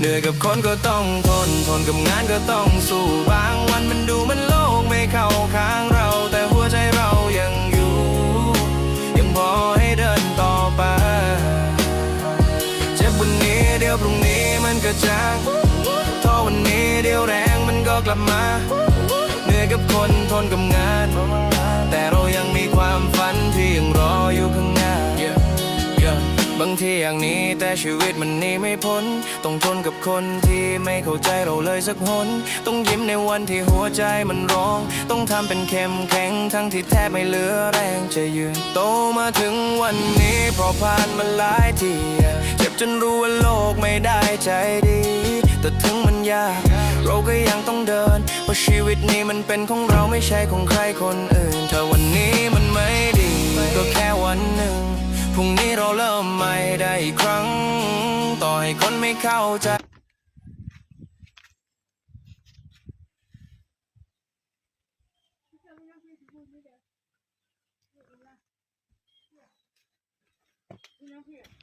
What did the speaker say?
เหนื่อยกับคนก็ต้องทนกับงานก็ต้องสู้บางวันมันดูมันโลกไม่เข้าข้างเราแต่หัวใจเรายังอยู่ยังพอให้เดินต่อไปเจ็บวันนี้เดี๋ยวพรุ่งนี้มันก็จางท้อวันนี้เดี๋ยวแรงมันก็กลับมาเหนื่อยกับคนทนกับงานแต่เรายังมีความฝันที่ยังรออยู่ข้างหน้าบางทีอย่างนี้แต่ชีวิตมันหนีไม่พ้นต้องทนกับคนที่ไม่เข้าใจเราเลยสักหนต้องยิ้มในวันที่หัวใจมันร้องต้องทำเป็นเข้มแข็งทั้งที่แทบไม่เหลือแรงจะยืนโตมาถึงวันนี้เพราะผ่านมาหลายทีเจ็บจนรู้ว่าโลกไม่ได้ใจดีแต่ถึงมันยากเราก็ยังต้องเดินเพราะชีวิตนี้มันเป็นของเราไม่ใช่ของใครคนอื่นถ้าวันนี้มันไม่ดีก็แค่วันหนึ่งพรุ่งนี้เราเริ่มใหม่ได้อีกครั้งต่อให้คนไม่เข้าใจนี่นะพี่